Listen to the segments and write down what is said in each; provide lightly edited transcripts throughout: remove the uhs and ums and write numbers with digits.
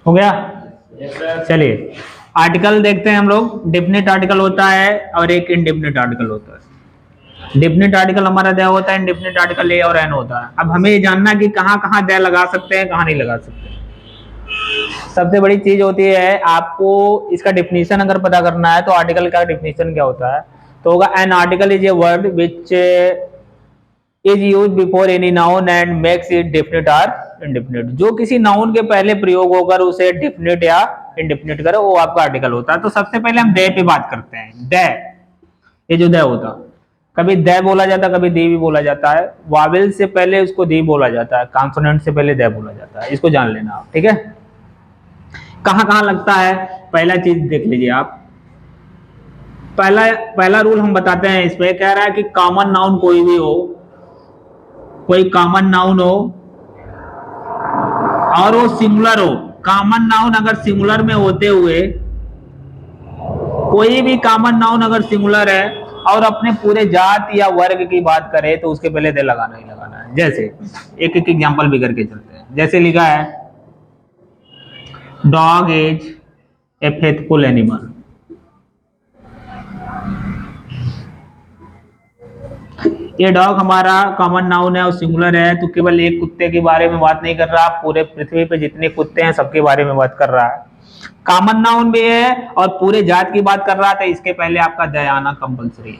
हो गया? चलिए आर्टिकल देखते हैं हम लोग। डेफिनेट आर्टिकल होता है और एक इनडेफिनेट आर्टिकल होता है। डेफिनेट आर्टिकल हमारा दे होता है, इनडेफिनेट आर्टिकल ए और एन होता है। अब हमें ये जानना कि कहाँ कहाँ दे लगा सकते हैं, कहाँ नहीं लगा सकते। सबसे बड़ी चीज होती है आपको इसका डेफिनेशन अगर पता करना है तो आर्टिकल का डेफिनेशन क्या होता है, तो होगा an article is a word which is use before any noun and makes it definite or indefinite. जो किसी नाउन के पहले प्रयोग होकर उसे डेफिनेट या इंडेफिनेट करे वो आपका आर्टिकल होता है। तो सबसे पहले हम दे पे बात करते हैं। दे, ये जो दे होता, कभी दे बोला जाता है, कभी दी भी बोला जाता है। वावेल से पहले उसको दी बोला जाता है, कॉन्सोनेंट से पहले दे बोला जाता है। इसको जान लेना आप, ठीक है। कहां कहां लगता है, पहला चीज देख लीजिए आप। पहला रूल हम बताते हैं इसमें, कह रहा है कि कॉमन नाउन कोई भी हो, कोई कॉमन नाउन हो और वो सिंगुलर हो। कॉमन नाउन अगर सिंगुलर में होते हुए, कोई भी कॉमन नाउन अगर सिंगुलर है और अपने पूरे जात या वर्ग की बात करे तो उसके पहले दे लगाना ही लगाना है। जैसे एक एक एग्जांपल भी करके चलते हैं। जैसे लिखा है dog is a faithful animal. ये डॉग हमारा कॉमन नाउन है और सिंगुलर है, तो केवल एक कुत्ते के बारे में बात नहीं कर रहा, पूरे पृथ्वी पे जितने कुत्ते हैं सबके बारे में बात कर रहा है। कॉमन नाउन भी है और पूरे जात की बात कर रहा था, इसके पहले आपका द आना कंपलसरी है।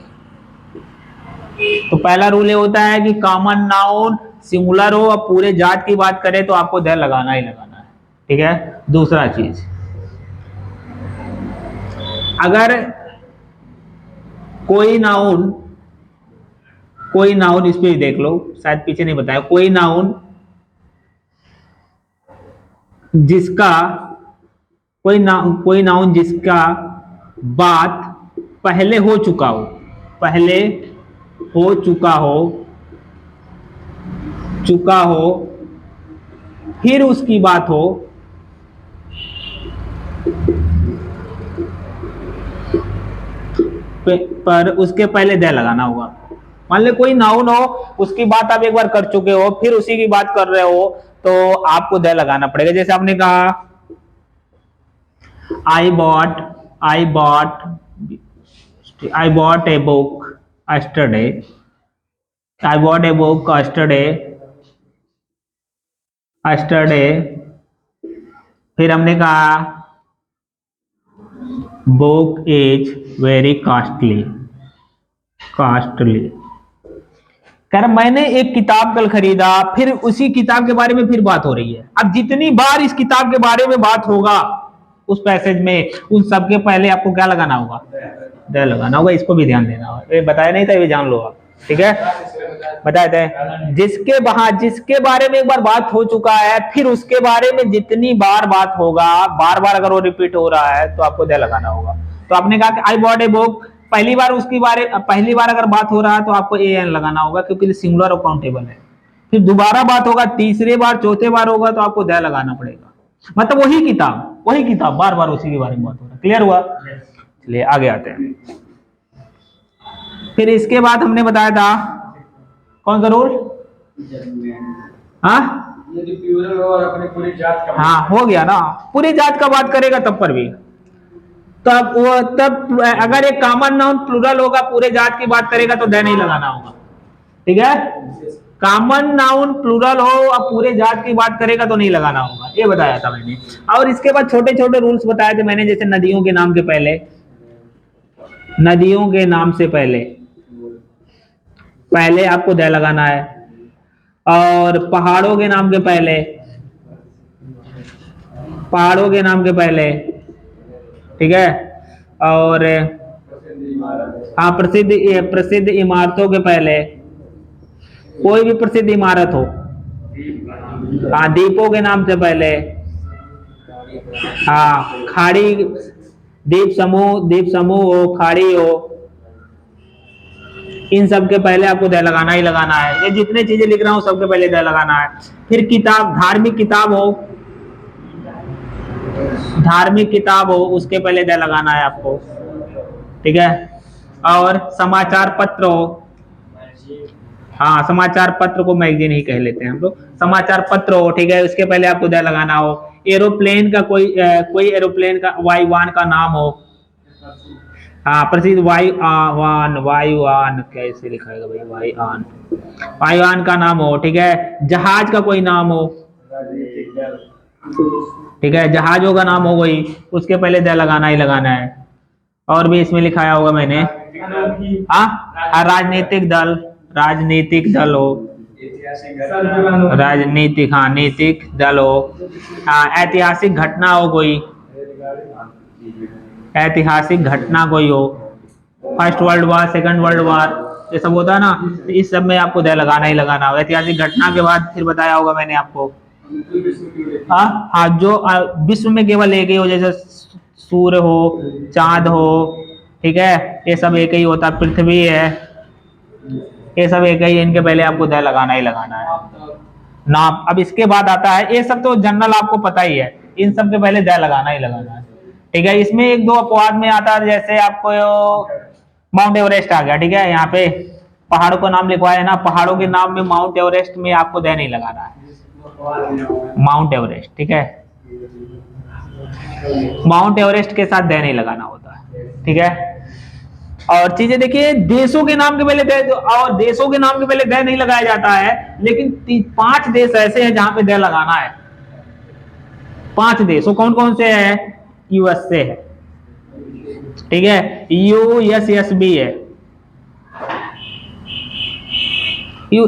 तो पहला रूल ये होता है कि कॉमन नाउन सिंगुलर हो और पूरे जात की बात करे तो आपको द लगाना ही लगाना है, ठीक है। दूसरा चीज, अगर कोई नाउन इस पे देख लो, शायद पीछे नहीं बताया, कोई नाउन जिसका कोई नाउन जिसका बात पहले हो चुका हो, पहले हो चुका हो फिर उसकी बात हो, पर उसके पहले दे लगाना होगा। मान ले कोई नाउन हो, उसकी बात आप एक बार कर चुके हो, फिर उसी की बात कर रहे हो, तो आपको दे लगाना पड़ेगा। जैसे आपने कहा I bought a book yesterday, I bought a book yesterday। फिर हमने कहा बुक इज वेरी कॉस्टली। कह रहा मैंने एक किताब कल खरीदा, फिर उसी किताब के बारे में फिर बात हो रही है। अब जितनी बार इस किताब के बारे में बात होगा उस पैसेज में, उन सबके पहले आपको क्या लगाना होगा, दे लगाना होगा। इसको भी ध्यान देना होगा, ये बताया नहीं था, ये जान लो आप, ठीक है। बताए थे जिसके बारे में एक बार बात हो चुका है, फिर उसके बारे में जितनी बार बात होगा, बार बार अगर वो रिपीट हो रहा है तो आपको दे लगाना होगा। तो आपने कहा कि आई बॉट ए बुक, पहली बार अगर बात हो रहा है तो आपको ए एन लगाना होगा, क्योंकि सिंगुलर और काउंटेबल है। फिर दोबारा बात होगा, तीसरे बार चौथे बार होगा तो आपको दे लगाना पड़ेगा। मतलब वही किताब बार बार उसी के बारे में बात हो रहा है। क्लियर हुआ? चलिए आगे आते हैं। फिर इसके बाद हमने बताया था कौन सा रूल, हाँ हो गया ना, पूरी जात का बात करेगा तब पर भी, तब अगर एक कॉमन नाउन प्लूरल होगा, पूरे जात की बात करेगा तो दे नहीं लगाना होगा, ठीक है। कॉमन नाउन प्लूरल हो और पूरे जात की बात करेगा तो नहीं लगाना होगा, ये बताया था मैंने। और इसके बाद छोटे छोटे रूल्स बताए थे मैंने, जैसे नदियों के नाम से पहले आपको दे लगाना है, और पहाड़ों के नाम के पहले, ठीक है। और हाँ, प्रसिद्ध इमारतों के पहले, कोई भी प्रसिद्ध इमारत हो, हाँ, द्वीपों के नाम से पहले, हाँ, खाड़ी, द्वीप समूह हो, खाड़ी हो, इन सब के पहले आपको दे लगाना ही लगाना है। ये जितने चीजें लिख रहा हूं सबके पहले दे लगाना है। फिर धार्मिक किताब हो, उसके पहले दे लगाना है आपको, ठीक है। और समाचार पत्र हो, हाँ समाचार पत्र को मैगजीन ही कह लेते हैं हम लोग, समाचार पत्र हो, ठीक है, उसके पहले आपको द लगाना हो। एरोप्लेन का कोई एरोप्लेन का वायुयान का नाम हो, हाँ प्रसिद्ध वायुयान, वायुयान कैसे लिखा है भाई, वायुयान, वायुयान का नाम हो, ठीक है। जहाज का कोई नाम हो, ठीक है, जहाजों का नाम हो कोई, उसके पहले द लगाना ही लगाना है। और भी इसमें लिखाया होगा मैंने, हाँ राजनीतिक दल, राजनीतिक दल हो, राजनीतिक, हाँ नीतिक दल हो। हाँ ऐतिहासिक घटना हो कोई, ऐतिहासिक घटना कोई हो, first world war, second world war, ये सब होता है ना, तो इस सब में आपको द लगाना ही लगाना होगा। ऐतिहासिक घटना के बाद फिर बताया होगा मैंने आपको, हाँ हाँ जो विश्व में केवल एक ही हो, जैसे सूर्य हो, चांद हो, ठीक है, ये सब एक ही होता, पृथ्वी है, ये सब एक ही, इनके पहले आपको द लगाना ही लगाना है। नाप, अब इसके बाद आता है, ये सब तो जनरल आपको पता ही है, इन सब के पहले द लगाना ही लगाना है, ठीक है। इसमें एक दो अपवाद में आता है, जैसे आपको माउंट एवरेस्ट आ गया, ठीक है, यहाँ पे पहाड़ों का नाम लिखवाया है ना, पहाड़ों के नाम में माउंट एवरेस्ट में आपको द नहीं लगाना है, माउंट एवरेस्ट, ठीक है, माउंट एवरेस्ट के साथ द नहीं लगाना होता है, ठीक है। और चीजें देखिए, देशों के नाम के पहले द, और देशों के नाम के पहले द नहीं लगाया जाता है, लेकिन 5 देश ऐसे हैं जहां पे द लगाना है, 5 देश, वो कौन कौन से हैं? यूएसए है, ठीक है, यूएसएसबी है,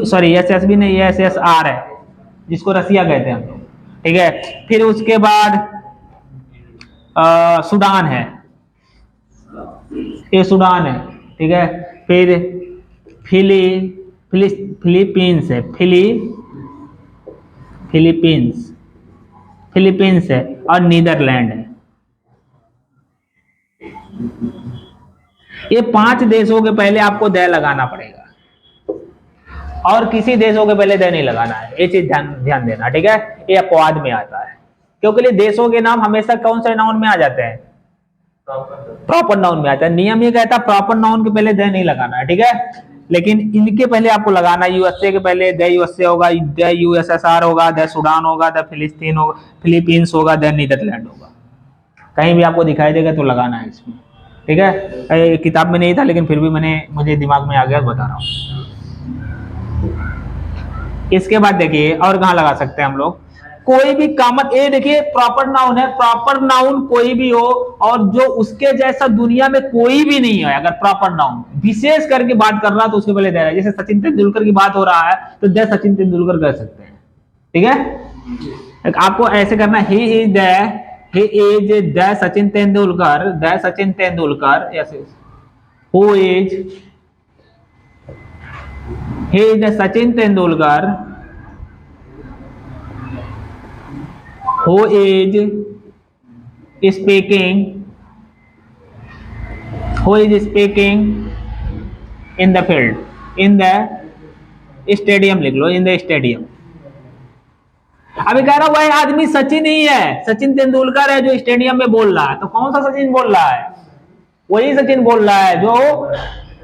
सॉरी एसएसबी नहीं, एसएसआर है, जिसको रसिया कहते हैं हम लोग, ठीक है। फिर उसके बाद सूडान है, ये सूडान है, ठीक है। फिर फिलीपींस है, फिलीपींस है, और नीदरलैंड है। ये 5 देशों के पहले आपको द लगाना पड़ेगा, और किसी देशों के पहले द नहीं लगाना है, ये चीज ध्यान देना, ठीक है। ये अपवाद में आता है, क्योंकि देशों के नाम हमेशा कौन से नाउन में आ जाते हैं? प्रॉपर नाउन में आता है। नियम ये कहता है प्रॉपर नाउन के पहले द नहीं लगाना है, ठीक है, लेकिन इनके पहले आपको लगाना है। यूएसए के पहले द यूएसए होगा, द यूएसएसआर होगा, द सूडान होगा, द फिलिस्तीन होगा, फिलीपींस होगा, द नीदरलैंड होगा। कहीं भी आपको दिखाई देगा तो लगाना है इसमें, ठीक है। किताब में नहीं था, लेकिन फिर भी मुझे दिमाग में आ गया, बता रहा हूँ। इसके बाद देखिए और कहाँ लगा सकते हैं हम लोग, कोई भी कामत, ये देखिए प्रॉपर नाउन है, प्रॉपर नाउन कोई भी हो और जो उसके जैसा दुनिया में कोई भी नहीं है, अगर प्रॉपर नाउन विशेष करके बात कर रहा तो उसके पहले दे रहा है। जैसे सचिन तेंदुलकर की बात हो रहा है तो द सचिन तेंदुलकर कर सकते हैं, ठीक है। आपको ऐसे करना, he is the Sachin Tendulkar, the Sachin Tendulkar, ऐसे who is, he is the Sachin Tendulkar who is speaking in the field, in the stadium, लिख लो, in the stadium। अभी कह रहा हुआ है आदमी सचिन ही है, सचिन तेंदुलकर है जो स्टेडियम में बोल रहा है, तो कौन सा सचिन बोल रहा है? वही सचिन बोल रहा है जो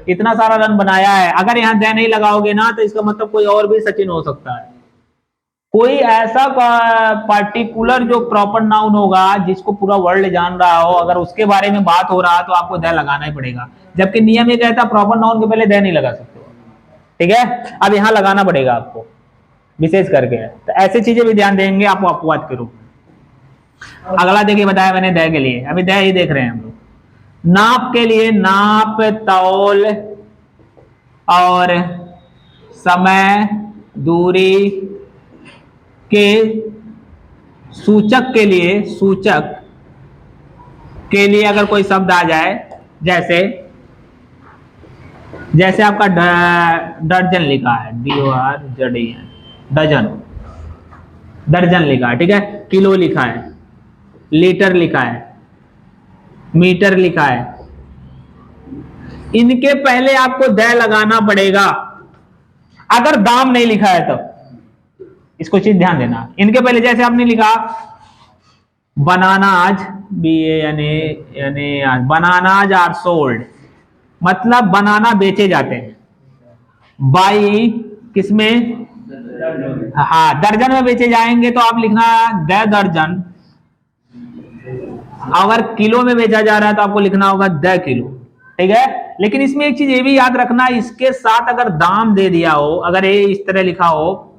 इतना सारा रन बनाया है। अगर यहाँ द नहीं लगाओगे ना तो इसका मतलब कोई और भी सचिन हो सकता है, कोई ऐसा पार्टिकुलर जो प्रॉपर नाउन होगा जिसको पूरा वर्ल्ड जान रहा हो, अगर उसके बारे में बात हो रहा है तो आपको द लगाना ही पड़ेगा। जबकि नियम ये कहता है प्रॉपर नाउन के पहले द नहीं लगा सकते, ठीक है। अब यहाँ लगाना पड़ेगा आपको विशेष करके, तो ऐसी चीजें भी ध्यान देंगे आपको अपवाद के रूप में। अगला देखिए बताया मैंने द के लिए, अभी द ही देख रहे हैं हम लोग। नाप के लिए नाप, तौल और समय, दूरी के सूचक के लिए अगर कोई शब्द आ जाए, जैसे आपका दर्जन लिखा है, DORZN, दर्जन लिखा है, ठीक है। किलो लिखा है, लीटर लिखा है, मीटर लिखा है, इनके पहले आपको द लगाना पड़ेगा। अगर दाम नहीं लिखा है तो इसको चीज ध्यान देना, इनके पहले जैसे आपने लिखा bananas, BANANAS, bananas are sold, मतलब बनाना बेचे जाते हैं। बाई किसमें, हाँ दर्जन में बेचे जाएंगे तो आप लिखना द दर्जन। अगर किलो में बेचा जा रहा है तो आपको लिखना होगा द किलो, ठीक है। लेकिन इसमें एक चीज ये भी याद रखना, इसके साथ अगर दाम दे दिया हो, अगर ये इस तरह लिखा हो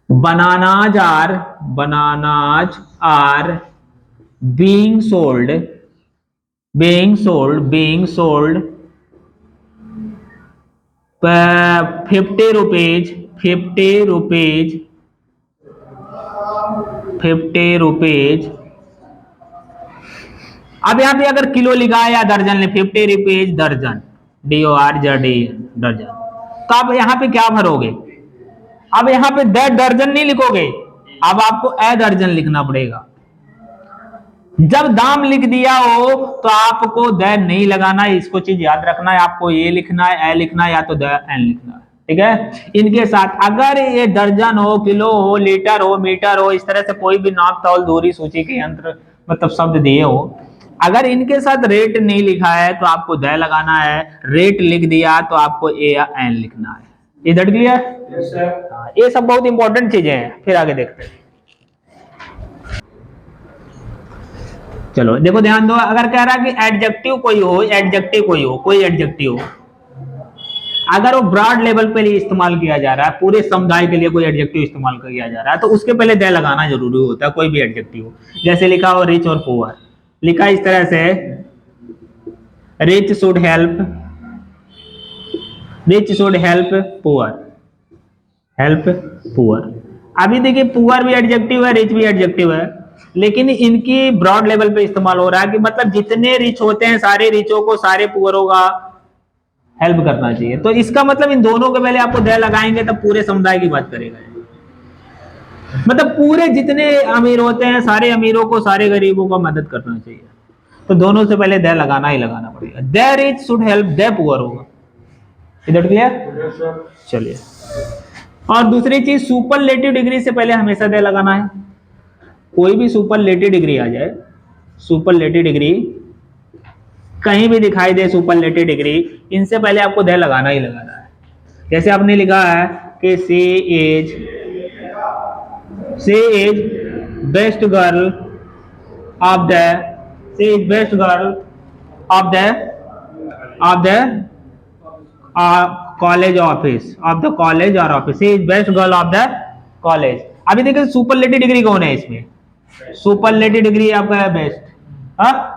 bananas are being sold 50 rupees 50 rupees. अब यहाँ पे अगर किलो लिखा है या दर्जन ले 50 रुपीज दर्जन, DORZ दर्जन, तो आप यहाँ पे क्या भरोगे, अब यहाँ पे द दर्जन नहीं लिखोगे, अब आपको ए दर्जन लिखना पड़ेगा। जब दाम लिख दिया हो तो आपको द नहीं लगाना है, इसको चीज याद रखना है, आपको ये लिखना है, ए लिखना है या तो द एन लिखना है, ठीक है। इनके साथ अगर ये दर्जन हो, किलो हो, लीटर हो, मीटर हो, इस तरह से कोई भी नाप तौल दूरी सूची के यंत्र मतलब शब्द दिए हो, अगर इनके साथ रेट नहीं लिखा है तो आपको द लगाना है, रेट लिख दिया तो आपको ए या एन लिखना है। इधर क्लियर? Yes sir. हाँ, ये सब बहुत इंपॉर्टेंट चीजें हैं। फिर आगे देखते हैं। चलो देखो ध्यान दो, अगर कह रहा है कि एडजेक्टिव कोई कोई एडजेक्टिव हो, अगर वो ब्रॉड लेवल पे इस्तेमाल किया जा रहा है, पूरे समुदाय के लिए कोई एडजेक्टिव इस्तेमाल किया जा रहा है, तो उसके पहले द लगाना जरूरी होता है, कोई भी एडजेक्टिव हो। जैसे लिखा हो रिच और पुअर, लिखा इस तरह से रिच शुड हेल्प पुअर। अभी देखिए पुअर भी एडजेक्टिव है, रिच भी एडजेक्टिव है, लेकिन इनकी ब्रॉड लेवल पे इस्तेमाल हो रहा है कि मतलब जितने रिच होते हैं सारे रिचों को सारे पुअरों का हेल्प करना चाहिए। तो इसका मतलब इन दोनों के पहले आपको द लगाएंगे तब पूरे समुदाय की बात करेगा, मतलब पूरे जितने अमीर होते हैं सारे अमीरों को सारे गरीबों का मदद करना चाहिए, तो दोनों से पहले द लगाना ही लगाना पड़ेगा। The rich should help the poor होगा। इधर क्लियर? चलिए, और दूसरी चीज सुपरलेटिव डिग्री से पहले हमेशा द लगाना है। कोई भी सुपरलेटिव डिग्री आ जाए, सुपरलेटिव डिग्री कहीं भी दिखाई दे, सुपरलेटिव डिग्री, इनसे पहले आपको द लगाना ही लगाना है। जैसे आपने लिखा है कि she is best girl of the college और office, she is best girl of the college. अभी देखिए सुपरलेटिव डिग्री कौन है इसमें, सुपरलेटिव डिग्री आपका है बेस्ट, हाँ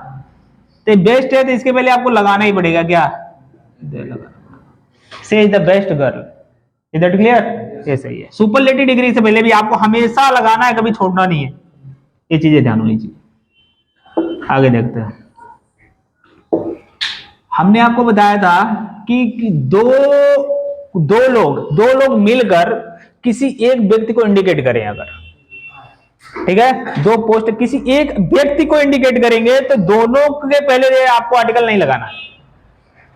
तो बेस्ट है तो इसके पहले आपको लगाना ही पड़ेगा क्या, से इज द बेस्ट गर्ल। इधर क्लियर? ये सही है। सुपरलेटिव डिग्री से पहले भी आपको हमेशा लगाना है, कभी छोड़ना नहीं है, ये चीजें ध्यान होनी चाहिए। आगे देखते हैं। हमने आपको बताया था कि दो लोग मिलकर किसी एक व्यक्ति को इंडिकेट करें, अगर ठीक है दो पोस्ट किसी एक व्यक्ति को इंडिकेट करेंगे तो दोनों के पहले आपको आर्टिकल नहीं लगाना है,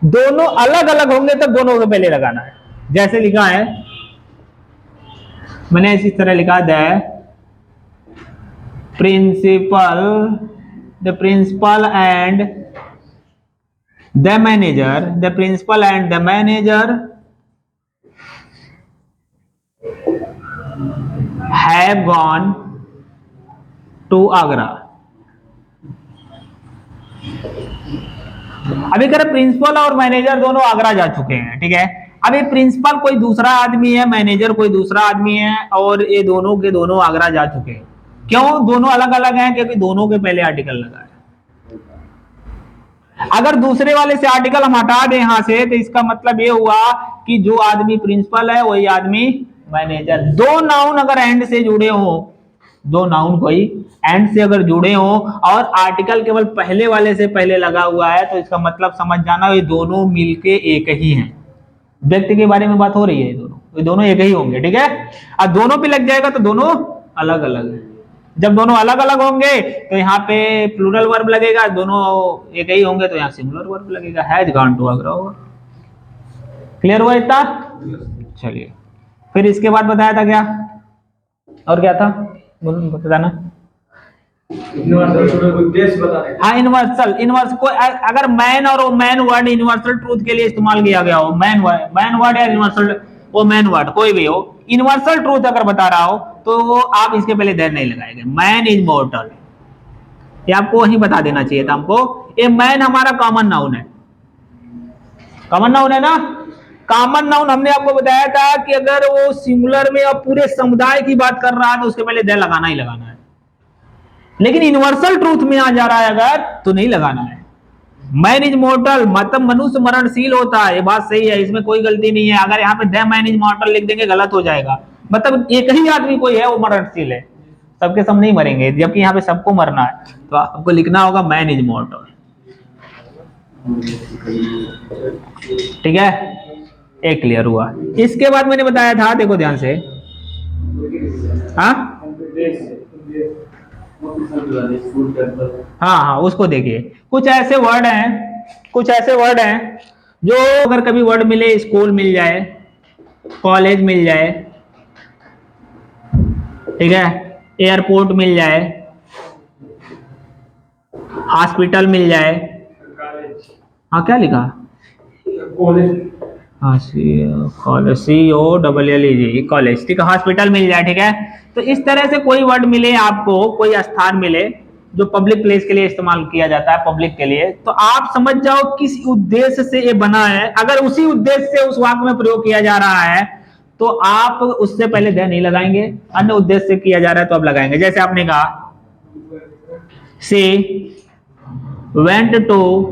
दोनों अलग अलग होंगे तो दोनों के पहले लगाना है। जैसे लिखा है, मैंने इसी तरह लिखा the principal and the manager have gone to Agra. अभी कह रहे प्रिंसिपल और मैनेजर दोनों आगरा जा चुके हैं, ठीक है। अभी प्रिंसिपल कोई दूसरा आदमी है, मैनेजर कोई दूसरा आदमी है, और ये दोनों के दोनों आगरा जा चुके हैं। क्यों दोनों अलग अलग हैं? क्योंकि दोनों के पहले आर्टिकल लगा है। अगर दूसरे वाले से आर्टिकल हम हटा दें यहां से, तो इसका मतलब ये हुआ कि जो आदमी प्रिंसिपल है वही आदमी मैनेजर। दो नाउन अगर एंड से जुड़े हो, दो नाउन कोई एंड से अगर जुड़े हो और आर्टिकल केवल पहले वाले से पहले लगा हुआ है, तो इसका मतलब समझ जाना ये दोनों मिलके एक ही हैं। व्यक्ति के बारे में बात हो रही है, ये दोनों एक ही होंगे, ठीक है। अब दोनों पे लग जाएगा तो दोनों अलग अलग है। जब दोनों अलग अलग होंगे तो यहाँ पे प्लूरल वर्ब लगेगा, दोनों एक ही होंगे तो यहाँ सिंगुलर वर्ब लगेगा, हैज गॉन टू आगरा होगा। क्लियर हुआ इतना? चलिए, फिर इसके बाद बताया था क्या, और क्या था बताना। उद्देश्य बता रहे हैं। हाँ, यूनिवर्सल, यूनिवर्सल कोई अगर मैन और मैन वर्ड यूनिवर्सल ट्रूथ के लिए इस्तेमाल किया गया हो, मैन वर्ड या यूनिवर्सल, वो मैन वर्ड कोई भी हो, यूनिवर्सल ट्रूथ अगर बता रहा हो तो वो आप इसके पहले देर नहीं लगाएंगे। मैन इज मॉर्टल, ये आपको वहीं बता देना चाहिए था हमको। ये मैन हमारा कॉमन नाउन है, कॉमन नाउन है ना। कॉमन नाउन हमने आपको बताया था कि अगर वो सिंगुलर में और पूरे समुदाय की बात कर रहा है तो उसके पहले देर लगाना ही लगाना है। लेकिन यूनिवर्सल ट्रूथ में आ जा रहा है अगर, तो नहीं लगाना है। मैन इज मॉर्टल मतलब मनुष्य मरणशील होता है, ये बात सही है, इसमें कोई गलती नहीं है। अगर यहाँ पे द मैन इज मॉर्टल लिख देंगे गलत हो जाएगा, मतलब एक ही आदमी कोई है वो मरणशील है, सबके सब नहीं मरेंगे, जबकि यहाँ पे सबको मरना है, तो आपको लिखना होगा मैन इज मॉर्टल। ठीक है, एक क्लियर हुआ। इसके बाद मैंने बताया था, देखो ध्यान से, हाँ हाँ हाँ, उसको देखिए। कुछ ऐसे वर्ड हैं, कुछ ऐसे वर्ड हैं जो अगर कभी वर्ड मिले, स्कूल मिल जाए, कॉलेज मिल जाए, ठीक है, एयरपोर्ट मिल जाए, हॉस्पिटल मिल जाए, हाँ क्या लिखा, हाँ COLLEG कॉलेज, ठीक है, हॉस्पिटल मिल जाए, ठीक है। तो इस तरह से कोई वर्ड मिले आपको, कोई स्थान मिले जो पब्लिक प्लेस के लिए इस्तेमाल किया जाता है, पब्लिक के लिए, तो आप समझ जाओ किस उद्देश्य से ये बना है। अगर उसी उद्देश्य से उस वाक्य में प्रयोग किया जा रहा है तो आप उससे पहले द नहीं लगाएंगे, अन्य उद्देश्य से किया जा रहा है तो आप लगाएंगे। जैसे आपने कहा she went to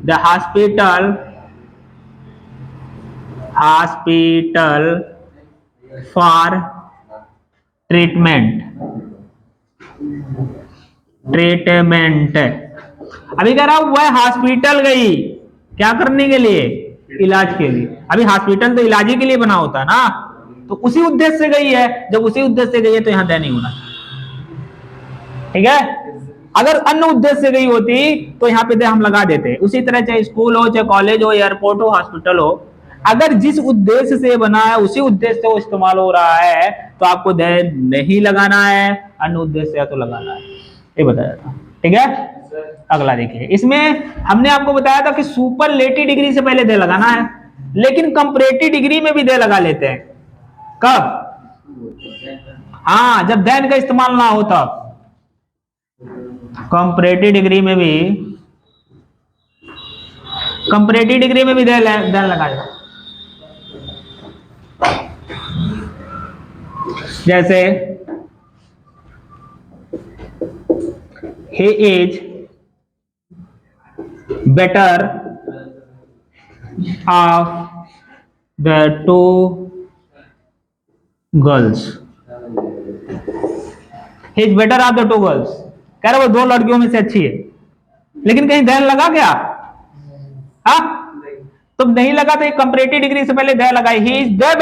the hospital for treatment. अभी कह रहा हूं वह हॉस्पिटल गई, क्या करने के लिए, इलाज के लिए। अभी हॉस्पिटल तो इलाज के लिए बना होता है ना, तो उसी उद्देश्य से गई है। जब उसी उद्देश्य से गई है तो यहां दे नहीं होना, ठीक है। अगर अन्य उद्देश्य से गई होती तो यहाँ पे दे हम लगा देते। उसी तरह चाहे स्कूल हो, चाहे कॉलेज हो, एयरपोर्ट हो, हॉस्पिटल हो, अगर जिस उद्देश्य से बना है उसी उद्देश्य से वो इस्तेमाल हो रहा है तो आपको दे नहीं लगाना है, अन्य उद्देश्य है तो लगाना है, ये बताया था, ठीक है। अगला देखिए, इसमें हमने आपको बताया था कि सुपरलेटिव डिग्री से पहले दे लगाना है, लेकिन कंपैरेटिव डिग्री में भी दे लगा लेते हैं। कब? हाँ, जब देन का इस्तेमाल ना हो तब। कंपैरेटिव डिग्री में भी, कंपैरेटिव डिग्री में भी देन लगाएगा। जैसे he is better of the two girls, he is better of the two girls, कह रहा वो दो लड़कियों में से अच्छी है, लेकिन कहीं देन लगा क्या? हाँ, तो नहीं लगा तो कंपैरेटिव डिग्री से पहले दे लगाए, he is the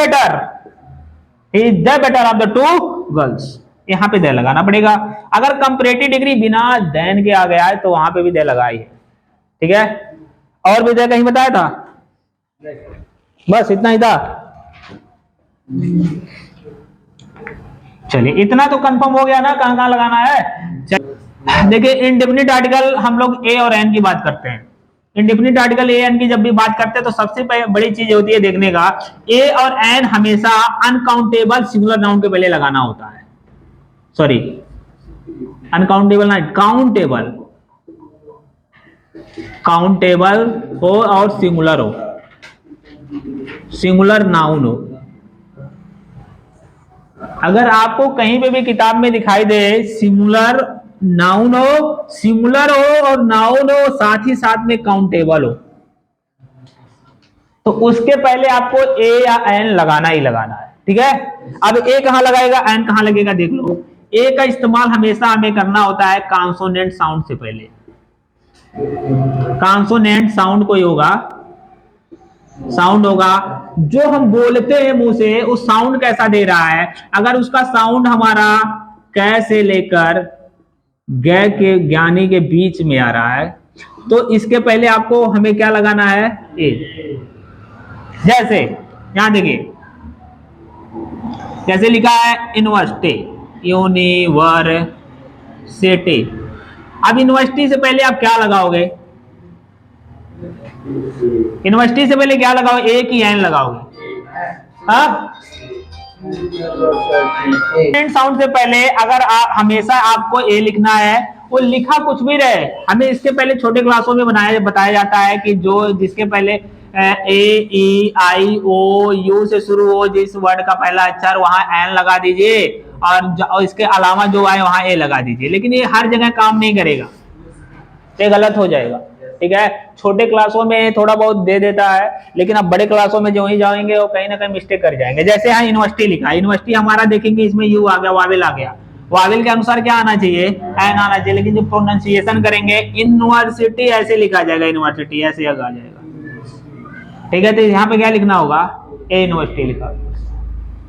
better of the two girls, यहां पे दे लगाना पड़ेगा। अगर कंपैरेटिव डिग्री बिना देन के आ गया है तो वहां पे भी दे लगाई है, ठीक है। और भी दे कहीं बताया था? बस इतना ही था। चलिए, इतना तो कंफर्म हो गया ना कहां कहां लगाना है। देखिए, इंडेफिनिट आर्टिकल हम लोग ए और एन की बात करते हैं। इंडेफिनिट आर्टिकल ए एन की जब भी बात करते हैं तो सबसे बड़ी चीज होती है देखने का, ए और एन हमेशा अनकाउंटेबल सिंगुलर नाउन के पहले लगाना होता है। सॉरी, अनकाउंटेबल ना, काउंटेबल, काउंटेबल हो और सिंगुलर हो, सिंगुलर नाउन हो। अगर आपको कहीं पे भी किताब में दिखाई दे सिंगुलर नाउन हो, सिंगुलर हो और नाउन हो, साथ ही साथ में काउंटेबल हो, तो उसके पहले आपको ए या एन लगाना ही लगाना है, ठीक है। अब ए कहां लगाएगा, एन कहां लगेगा, देख लो। ए का इस्तेमाल हमेशा हमें करना होता है कॉन्सोनेंट साउंड से पहले। कॉन्सोनेंट साउंड कोई होगा, साउंड होगा जो हम बोलते हैं मुंह से, उस साउंड कैसा दे रहा है। अगर उसका साउंड हमारा कै से लेकर ग के ज्ञानी के बीच में आ रहा है तो इसके पहले आपको हमें क्या लगाना है, ए। जैसे यहां देखिए, जैसे लिखा है यूनिवर्सिटी, यूनिवर्सिटी, सिटी। अब यूनिवर्सिटी से पहले आप क्या लगाओगे? यूनिवर्सिटी से पहले क्या लगाओगे? ए की एन लगाओगे। हाँ, साउंड से पहले अगर हमेशा आपको ए लिखना है, वो लिखा कुछ भी रहे, हमें इसके पहले छोटे क्लासों में बताया जाता है कि जो जिसके पहले ए ई आई ओ यू से शुरू हो, जिस वर्ड का पहला अक्षर वहां एन लगा दीजिए, और इसके अलावा जो आए वहां ए लगा दीजिए। लेकिन ये हर जगह काम नहीं करेगा, ये गलत हो जाएगा। ठीक है, छोटे क्लासों में थोड़ा बहुत दे देता है, लेकिन अब बड़े क्लासों में जो ही जाएंगे वो कहीं ना कहीं मिस्टेक कर जाएंगे। जैसे यहाँ यूनिवर्सिटी लिखा, यूनिवर्सिटी हमारा देखेंगे इसमें यू आ गया, वावेल आ गया, वावेल के अनुसार क्या आना चाहिए? एन आना चाहिए। लेकिन जो प्रोनाउंसिएशन करेंगे, यूनिवर्सिटी ऐसे लिखा जाएगा, यूनिवर्सिटी ऐसे आ जाएगा। ठीक है, तो यहाँ पे क्या लिखना होगा? ए यूनिवर्सिटी लिखा,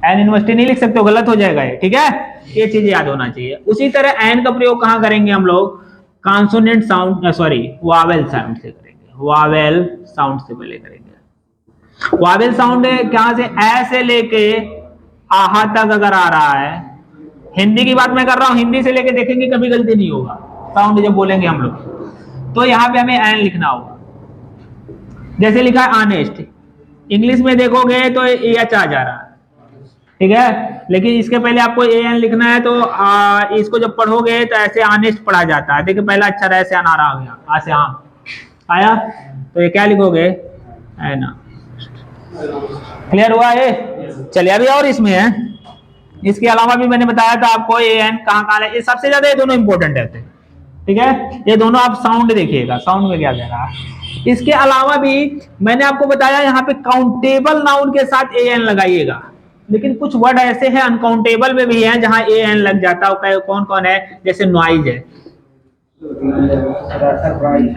एन यूनिवर्सिटी नहीं लिख सकते हो, गलत हो जाएगा ये। ठीक है, ये चीज याद होना चाहिए। उसी तरह एन का प्रयोग कहाँ करेंगे हम लोग? Consonant sound, sorry Wavell sound से करेंगे, वावेल साउंड से पहले करेंगे। वावेल साउंड क्या से? ऐसे लेके आहा तक अगर आ रहा है, हिंदी की बात मैं कर रहा हूं, हिंदी से लेके देखेंगे कभी गलती नहीं होगा साउंड जब बोलेंगे हम लोग। तो यहाँ पे हमें एन लिखना होगा। जैसे लिखा है ऑनेस्ट, इंग्लिश में देखोगे तो एच आ जा रहा है। ठीक है, लेकिन इसके पहले आपको ए एन लिखना है, तो इसको जब पढ़ोगे तो ऐसे ऑनेस्ट पढ़ा जाता है। देखिए पहला अक्षर ऐसे अनारा आ गया, आ से आम आया, तो ये क्या लिखोगे? एना। क्लियर हुआ ये? चलिए, अभी और इसमें है, इसके अलावा भी मैंने बताया था आपको ए एन कहाँ कहाँ है। ये सबसे ज्यादा ये दोनों इंपॉर्टेंट रहते हैं। ठीक है, ये दोनों आप साउंड देखिएगा, साउंड में क्या कह रहा है। इसके अलावा भी मैंने आपको बताया यहाँ पे काउंटेबल नाउन के साथ ए एन लगाइएगा, लेकिन कुछ वर्ड ऐसे हैं अनकाउंटेबल में भी हैं जहां ए एन लग जाता है। कौन कौन है? जैसे नॉइज है,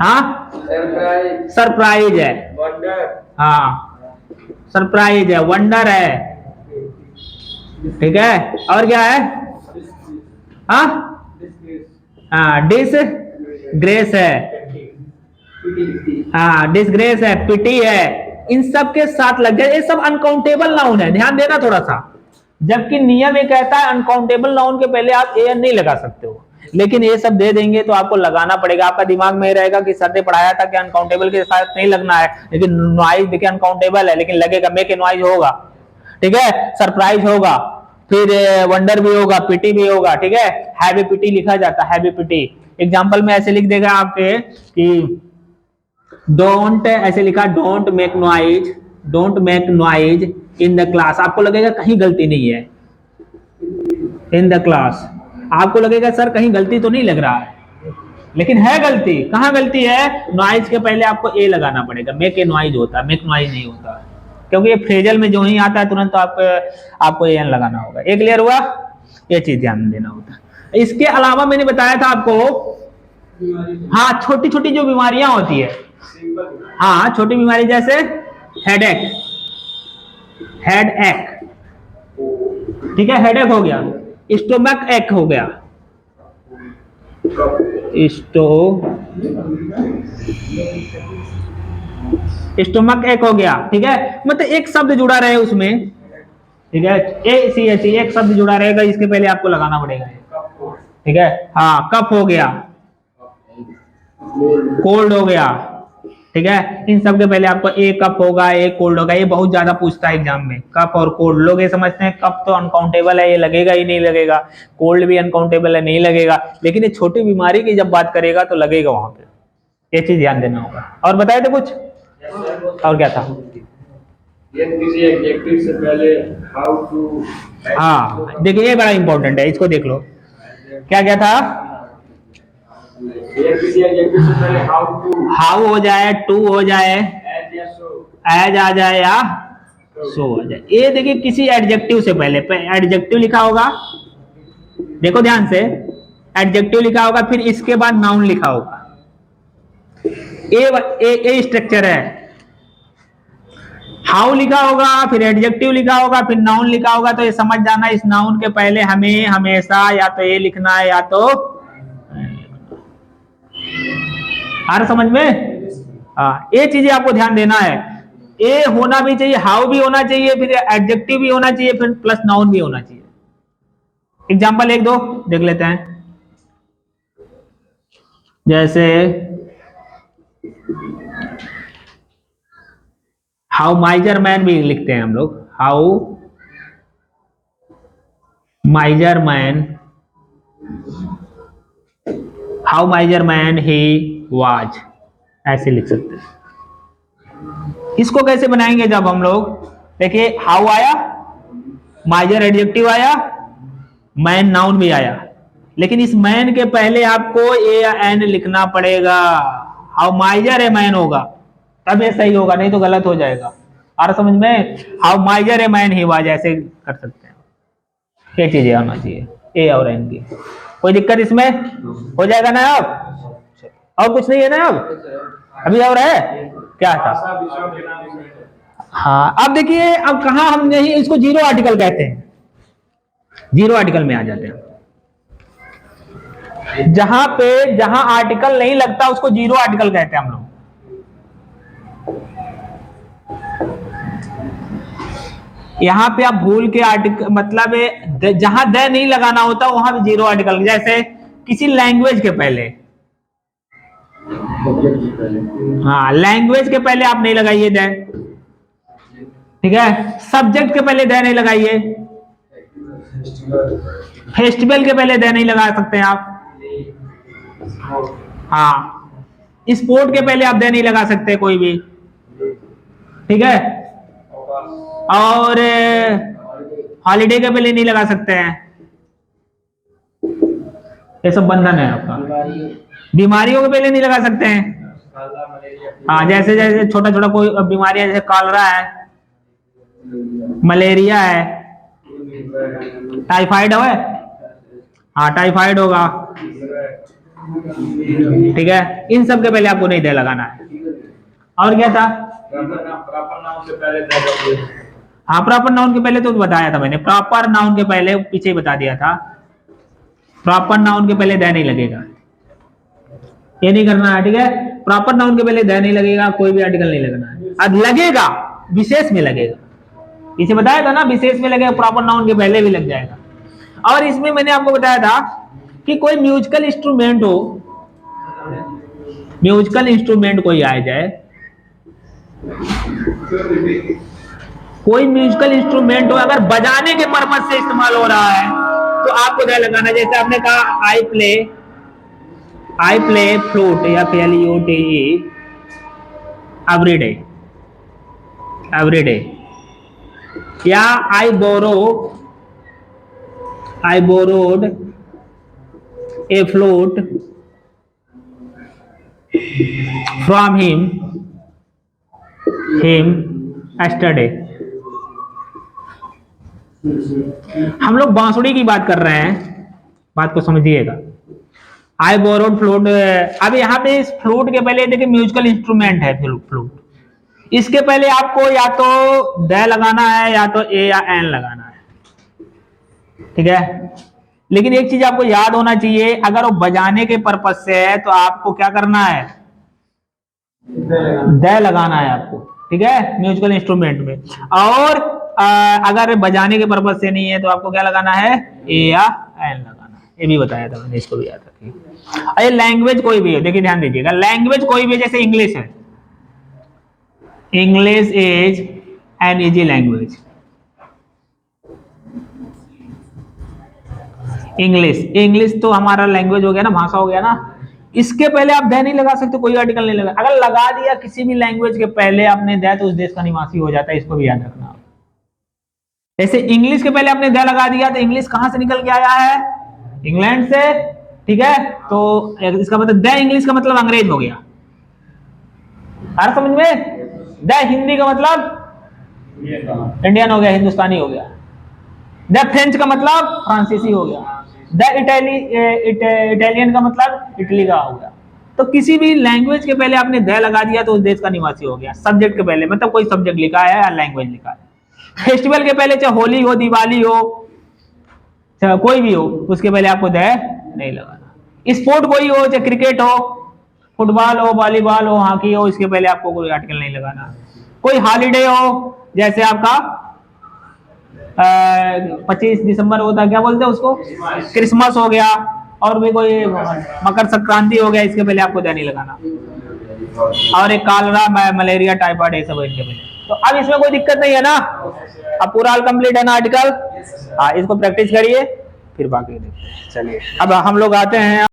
हाँ, सरप्राइज है, हाँ, सरप्राइज है, वंडर है। ठीक है, और क्या है? हाँ, डिस ग्रेस है, हाँ, डिसग्रेस है, पिटी है, इन सब के साथ लग जाए। ये सब अनकाउंटेबल नाउन है, ध्यान देना थोड़ा सा। जबकि नियम ये कहता है अनकाउंटेबल नाउन के पहले आप ए एन नहीं लगा सकते हो, लेकिन ये सब दे देंगे तो आपको लगाना पड़ेगा। आपका दिमाग में रहेगा कि सर ने पढ़ाया था कि अनकाउंटेबल के साथ नहीं लगना है, लेकिन नॉइज देखिए अनकाउंटेबल है लेकिन लगेगा, मेक ए नॉइज होगा। ठीक है, सरप्राइज होगा, फिर वंडर भी होगा, पिटी भी होगा। ठीक है, हैवी पिटी लिखा जाता है, हैवी पिटी। एग्जाम्पल में ऐसे लिख देगा आपके कि डोंट, ऐसे लिखा don't make noise, don't make noise in the class. आपको लगेगा कहीं गलती नहीं है, इन द क्लास आपको लगेगा सर कहीं गलती तो नहीं लग रहा है, लेकिन है गलती। कहाँ गलती है? नॉइज के पहले आपको ए लगाना पड़ेगा, मेक ए नॉइज होता है, मेक नॉइज नहीं होता, क्योंकि ये फ्रेजल में जो ही आता है तुरंत आपको ए एन लगाना होगा। ये क्लियर हुआ? ये चीज ध्यान देना होता है। इसके अलावा मैंने बताया था आपको, हाँ, छोटी छोटी जो बीमारियां होती है, हाँ, छोटी बीमारी जैसे हेडेक, हेड एक, ठीक है, हेडेक हो गया, स्टोमक एक हो गया, स्टोमक एक हो गया। ठीक है, मतलब एक शब्द जुड़ा रहे उसमें। ठीक है, ए सी एच, एक शब्द जुड़ा रहेगा, इसके पहले आपको लगाना पड़ेगा। ठीक है, हाँ, कफ हो गया, कोल्ड हो गया। ठीक है, इन सब के पहले आपको ए कप होगा, ए कोल्ड होगा। ये बहुत ज्यादा पूछता है एग्जाम में, कप और कोल्ड। लोग ये समझते हैं कप तो अनकाउंटेबल है, ये लगेगा ही नहीं लगेगा, कोल्ड भी अनकाउंटेबल है, नहीं लगेगा, लेकिन ये छोटी बीमारी की जब बात करेगा तो लगेगा वहां पे। ये चीज ध्यान देना होगा। और बताए थे कुछ? और क्या था? किसी एडजेक्टिव से पहले हाउ टू, हाँ, देखिए ये बड़ा इंपॉर्टेंट है, इसको देख लो। क्या क्या था? किसी एडजेक्टिव से पहले हाउ टू, हाउ हो जाए, टू हो जाए, एज या सो, एज आ जाए या सो आ जाए। ये देखिए किसी एडजेक्टिव से पहले एडजेक्टिव लिखा होगा, देखो ध्यान से, एडजेक्टिव लिखा होगा, फिर इसके बाद नाउन लिखा होगा। ए स्ट्रक्चर है, हाउ लिखा होगा, फिर एडजेक्टिव लिखा होगा, फिर नाउन लिखा होगा। तो ये समझ जाना, इस नाउन के पहले हमें हमेशा या तो ए लिखना है या तो, आ रहा समझ में? हाँ, ये चीजें आपको ध्यान देना है। ए होना भी चाहिए, हाउ भी होना चाहिए, फिर एडजेक्टिव भी होना चाहिए, फिर प्लस नाउन भी होना चाहिए। एग्जाम्पल एक दो देख लेते हैं। जैसे हाउ माइजर मैन भी लिखते हैं हम लोग, how माइजर man, how माइजर man he was, ऐसे लिख सकते हैं। इसको कैसे बनाएंगे, जब हम लोग देखिए हाउ आया, माइजर एडजेक्टिव आया, मैन नाउन भी आया, लेकिन इस मैन के पहले आपको ए या एन लिखना पड़ेगा। हाउ माइजर ए मैन होगा तब ये सही होगा, नहीं तो गलत हो जाएगा। और समझ में, how माइजर a man he was, ऐसे कर सकते हैं। ये चीजें आना चाहिए ए और एन की। कोई दिक्कत इसमें हो जाएगा ना अब? और कुछ नहीं है ना अब? अभी और है क्या था? हाँ, अब देखिए, अब कहा हम नहीं, इसको जीरो आर्टिकल कहते हैं। जीरो आर्टिकल में आ जाते हैं, जहां आर्टिकल नहीं लगता उसको जीरो आर्टिकल कहते हैं हम लोग। यहां पे आप भूल के आर्टिकल, मतलब जहां द नहीं लगाना होता वहां भी जीरो आर्टिकल, जैसे किसी लैंग्वेज के पहले, हाँ लैंग्वेज के पहले आप नहीं लगाइए द, ठीक है। सब्जेक्ट के पहले द नहीं लगाइए, फेस्टिवल के पहले द नहीं लगा सकते आप, हाँ स्पोर्ट के पहले आप द नहीं लगा सकते कोई भी, ठीक है। और हॉलीडे के पहले नहीं लगा सकते हैं, ये सब बंधन है आपका। बीमारियों के पहले नहीं लगा सकते हैं, हाँ जैसे जैसे छोटा छोटा कोई बीमारियां, जैसे कॉलरा है, मलेरिया है, टाइफाइड है, हाँ टाइफाइड होगा, ठीक है। इन सब के पहले आपको नहीं दे लगाना है। और क्या था? प्रॉपर नाउन से पहले हाँ प्रॉपर नाउन के पहले तो बताया था मैंने, प्रॉपर नाउन के पहले पीछे ही बता दिया था, प्रॉपर नाउन के पहले द नहीं लगेगा, ये नहीं करना है, ठीक है। प्रॉपर नाउन के पहले द नहीं लगेगा, कोई भी आर्टिकल नहीं लगना है। अब लगेगा, विशेष में लगेगा, पीछे बताया था ना, विशेष में लगेगा, प्रॉपर नाउन के पहले भी लग जाएगा। और इसमें मैंने आपको बताया था कि कोई म्यूजिकल इंस्ट्रूमेंट हो, म्यूजिकल इंस्ट्रूमेंट कोई आ जाए, कोई म्यूजिकल इंस्ट्रूमेंट हो, अगर बजाने के पर्पज से इस्तेमाल हो रहा है तो आपको ध्यान लगाना। जैसे आपने कहा आई प्ले फ्लूट या FLUTE एवरी डे, या I borrowed a flute from him yesterday। हम लोग बांसुरी की बात कर रहे हैं, बात को समझिएगा। आई बोरोड फ्लूट, अब यहाँ पे इस फ्लूट के पहले देखिए म्यूजिकल इंस्ट्रूमेंट है फ्लूट, इसके पहले आपको या तो द लगाना है या तो ए या एन लगाना है, ठीक है। लेकिन एक चीज आपको याद होना चाहिए, अगर वो बजाने के पर्पज से है तो आपको क्या करना है, द लगाना है आपको, ठीक है, म्यूजिकल इंस्ट्रूमेंट में। और अगर बजाने के पर्पज से नहीं है तो आपको क्या लगाना है, ए या एन लगाना है, ये भी बताया था मैंने, इसको भी याद रखिए। अरे लैंग्वेज कोई भी हो, देखिए ध्यान दीजिएगा, लैंग्वेज कोई भी, जैसे इंग्लिश है, English is an easy language, English तो हमारा लैंग्वेज हो गया ना, भाषा हो गया ना, इसके पहले आप द नहीं लगा सकते, कोई आर्टिकल नहीं लगा। अगर लगा दिया किसी भी लैंग्वेज के पहले आपने द, तो उस देश का निवासी हो जाता है, इसको भी याद रखना। जैसे इंग्लिश के पहले आपने द लगा दिया तो इंग्लिश कहां से निकल के आया है, इंग्लैंड से, ठीक है। तो इसका मतलब द इंग्लिश का मतलब अंग्रेज हो गया, आ रहा समझ में? द हिंदी का मतलब इंडियन हो गया, हिंदुस्तानी हो गया। द फ्रेंच का मतलब फ्रांसीसी हो गया। द इटालियन का मतलब इटली का हो गया। तो किसी भी लैंग्वेज के पहले आपने द लगा दिया तो उस देश का निवासी हो गया। सब्जेक्ट के पहले मतलब कोई सब्जेक्ट लिखा है या लैंग्वेज लिखा है। फेस्टिवल के पहले चाहे होली हो, दिवाली हो, चाहे कोई भी हो, उसके पहले आपको द नहीं लगाना। स्पोर्ट कोई हो, चाहे क्रिकेट हो, फुटबॉल हो, वॉलीबॉल हो, हॉकी हो, इसके पहले आपको कोई आर्टिकल नहीं लगाना। कोई हॉलीडे हो, जैसे आपका 25 दिसंबर होता है, क्या बोलते हैं उसको, क्रिसमस हो गया, और भी कोई मकर संक्रांति हो गया, इसके पहले आपको ध्यान नहीं लगाना। और एक कालरा, मलेरिया, टाइफाइड, ये सब इनके पहले। तो अब इसमें कोई दिक्कत नहीं है ना, अब पूरा कंप्लीट है ना आर्टिकल। हाँ, इसको प्रैक्टिस करिए, फिर बाकी देखते हैं। चलिए अब हम लोग आते हैं